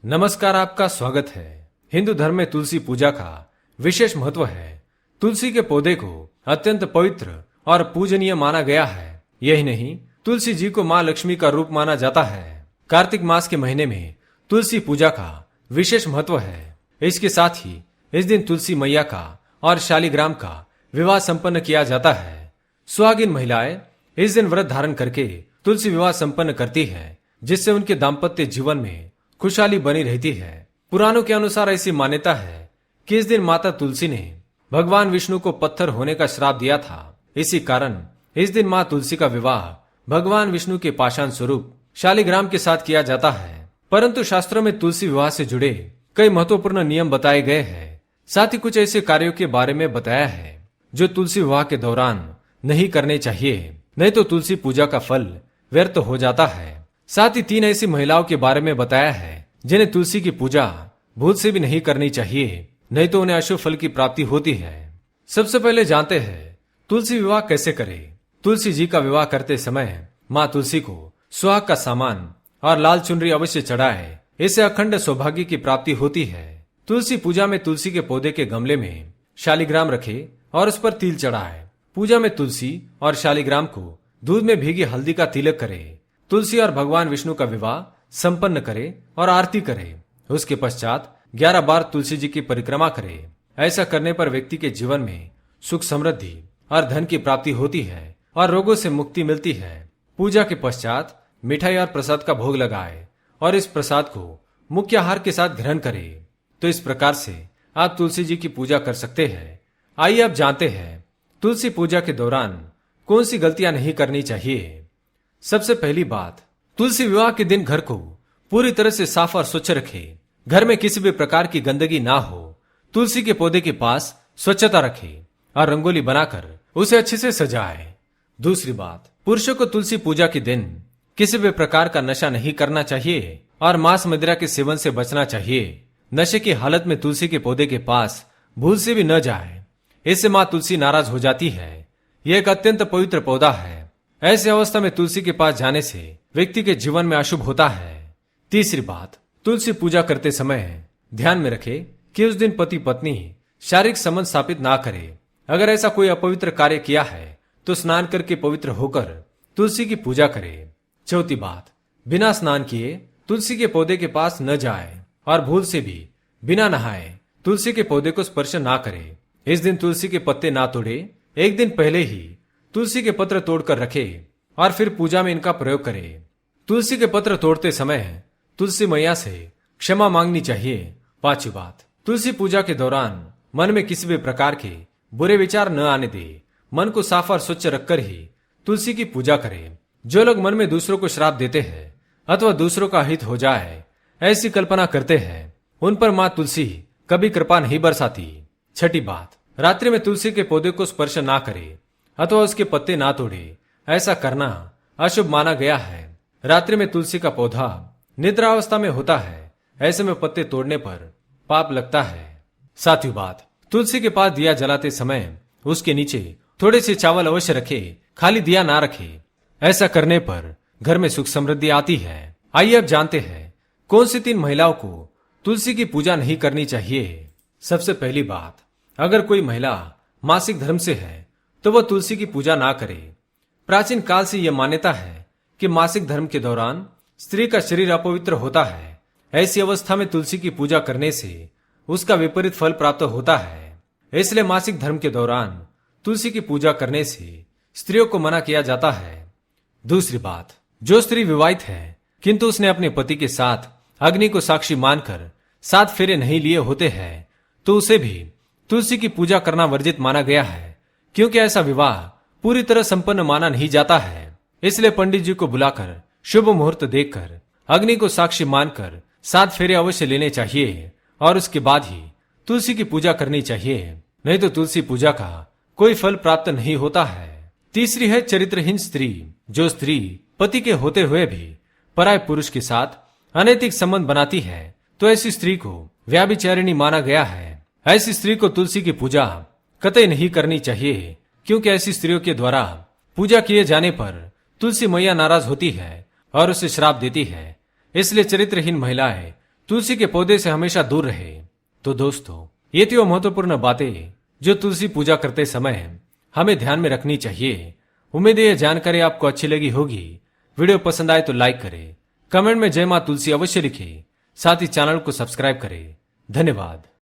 नमस्कार, आपका स्वागत है। हिंदू धर्म में तुलसी पूजा का विशेष महत्व है। तुलसी के पौधे को अत्यंत पवित्र और पूजनीय माना गया है। यही नहीं, तुलसी जी को मां लक्ष्मी का रूप माना जाता है। कार्तिक मास के महीने में तुलसी पूजा का विशेष महत्व है। इसके साथ ही इस दिन तुलसी मैया का और शालिग्राम का विवाह संपन्न किया जाता है। सुहागिन महिलाएं इस दिन व्रत धारण करके तुलसी विवाह संपन्न करती है, जिससे उनके दाम्पत्य जीवन में खुशहाली बनी रहती है। पुराणों के अनुसार ऐसी मान्यता है कि इस दिन माता तुलसी ने भगवान विष्णु को पत्थर होने का श्राप दिया था। इसी कारण इस दिन मां तुलसी का विवाह भगवान विष्णु के पाषाण स्वरूप शालिग्राम के साथ किया जाता है। परंतु शास्त्रों में तुलसी विवाह से जुड़े कई महत्वपूर्ण नियम बताए गए हैं। साथ ही कुछ ऐसे कार्यों के बारे में बताया है जो तुलसी विवाह के दौरान नहीं करने चाहिए, नहीं तो तुलसी पूजा का फल व्यर्थ हो जाता है। साथ ही 3 ऐसी महिलाओं के बारे में बताया है जिन्हें तुलसी की पूजा भूल से भी नहीं करनी चाहिए, नहीं तो उन्हें अशुभ फल की प्राप्ति होती है। सबसे पहले जानते हैं तुलसी विवाह कैसे करें। तुलसी जी का विवाह करते समय मां तुलसी को सुहाग का सामान और लाल चुनरी अवश्य चढ़ाए। इससे अखंड सौभाग्य की प्राप्ति होती है। तुलसी पूजा में तुलसी के पौधे के गमले में शालिग्राम रखे और उस पर तिल चढ़ाए। पूजा में तुलसी और शालिग्राम को दूध में भीगी हल्दी का तिलक करे। तुलसी और भगवान विष्णु का विवाह संपन्न करे और आरती करे। उसके पश्चात 11 बार तुलसी जी की परिक्रमा करे। ऐसा करने पर व्यक्ति के जीवन में सुख समृद्धि और धन की प्राप्ति होती है और रोगों से मुक्ति मिलती है। पूजा के पश्चात मिठाई और प्रसाद का भोग लगाए और इस प्रसाद को मुख्य आहार के साथ ग्रहण करे। तो इस प्रकार से आप तुलसी जी की पूजा कर सकते हैं। आइए अब जानते हैं तुलसी पूजा के दौरान कौन सी गलतियां नहीं करनी चाहिए। सबसे पहली बात, तुलसी विवाह के दिन घर को पूरी तरह से साफ और स्वच्छ रखें। घर में किसी भी प्रकार की गंदगी ना हो। तुलसी के पौधे के पास स्वच्छता रखें और रंगोली बनाकर उसे अच्छे से सजाए। दूसरी बात, पुरुषों को तुलसी पूजा के दिन किसी भी प्रकार का नशा नहीं करना चाहिए और मांस मदिरा के सेवन से बचना चाहिए। नशे की हालत में तुलसी के पौधे के पास भूल से भी न जाए, इससे मां तुलसी नाराज हो जाती है। यह एक अत्यंत पवित्र पौधा है। ऐसी अवस्था में तुलसी के पास जाने से व्यक्ति के जीवन में अशुभ होता है। तीसरी बात, तुलसी पूजा करते समय ध्यान में रखे कि उस दिन पति पत्नी शारीरिक संबंध स्थापित ना करे। अगर ऐसा कोई अपवित्र कार्य किया है तो स्नान करके पवित्र होकर तुलसी की पूजा करे। चौथी बात, बिना स्नान किए तुलसी के पौधे के पास न जाए और भूल से भी बिना नहाए तुलसी के पौधे को स्पर्श ना करे। इस दिन तुलसी के पत्ते ना तोड़े। एक दिन पहले ही तुलसी के पत्र तोड़कर रखे और फिर पूजा में इनका प्रयोग करे। तुलसी के पत्र तोड़ते समय तुलसी मैया से क्षमा मांगनी चाहिए। पांचवी बात, तुलसी पूजा के दौरान मन में किसी भी प्रकार के बुरे विचार न आने दे। मन को साफ और स्वच्छ रखकर ही तुलसी की पूजा करे। जो लोग मन में दूसरों को श्राप देते हैं अथवा दूसरों का हित हो जाए ऐसी कल्पना करते हैं, उन पर मां तुलसी कभी कृपा नहीं बरसाती। छठी बात, रात्रि में तुलसी के पौधे को स्पर्श ना करे अथवा उसके पत्ते ना तोड़े। ऐसा करना अशुभ माना गया है। रात्रि में तुलसी का पौधा निद्रावस्था में होता है। ऐसे में पत्ते तोड़ने पर पाप लगता है। सातवीं बात, तुलसी के पास दिया जलाते समय उसके नीचे थोड़े से चावल अवश्य रखे, खाली दिया ना रखे। ऐसा करने पर घर में सुख समृद्धि आती है। आइए अब जानते हैं कौन सी 3 महिलाओं को तुलसी की पूजा नहीं करनी चाहिए। सबसे पहली बात, अगर कोई महिला मासिक धर्म से है तो वह तुलसी की पूजा ना करे। प्राचीन काल से यह मान्यता है कि मासिक धर्म के दौरान स्त्री का शरीर अपवित्र होता है। ऐसी अवस्था में तुलसी की पूजा करने से उसका विपरीत फल प्राप्त होता है। इसलिए मासिक धर्म के दौरान तुलसी की पूजा करने से स्त्रियों को मना किया जाता है। दूसरी बात, जो स्त्री विवाहित है किंतु उसने अपने पति के साथ अग्नि को साक्षी मानकर 7 फेरे नहीं लिए होते हैं तो उसे भी तुलसी की पूजा करना वर्जित माना गया है, क्योंकि ऐसा विवाह पूरी तरह संपन्न माना नहीं जाता है। इसलिए पंडित जी को बुलाकर शुभ मुहूर्त देखकर अग्नि को साक्षी मानकर 7 फेरे अवश्य लेने चाहिए और उसके बाद ही तुलसी की पूजा करनी चाहिए, नहीं तो तुलसी पूजा का कोई फल प्राप्त नहीं होता है। तीसरी है चरित्रहीन स्त्री। जो स्त्री पति के होते हुए भी पराय पुरुष के साथ अनैतिक संबंध बनाती है तो ऐसी स्त्री को व्यभिचारिणी माना गया है। ऐसी स्त्री को तुलसी की पूजा कतई नहीं करनी चाहिए, क्योंकि ऐसी स्त्रियों के द्वारा पूजा किए जाने पर तुलसी मैया नाराज होती है और उसे श्राप देती है। इसलिए चरित्रहीन महिलाएं तुलसी के पौधे से हमेशा दूर रहे। तो दोस्तों, ये थी वो महत्वपूर्ण बातें जो तुलसी पूजा करते समय हमें ध्यान में रखनी चाहिए। उम्मीद है यह जानकारी आपको अच्छी लगी होगी। वीडियो पसंद आए तो लाइक करें, कमेंट में जय मां तुलसी अवश्य लिखें, साथ ही चैनल को सब्सक्राइब करें। धन्यवाद।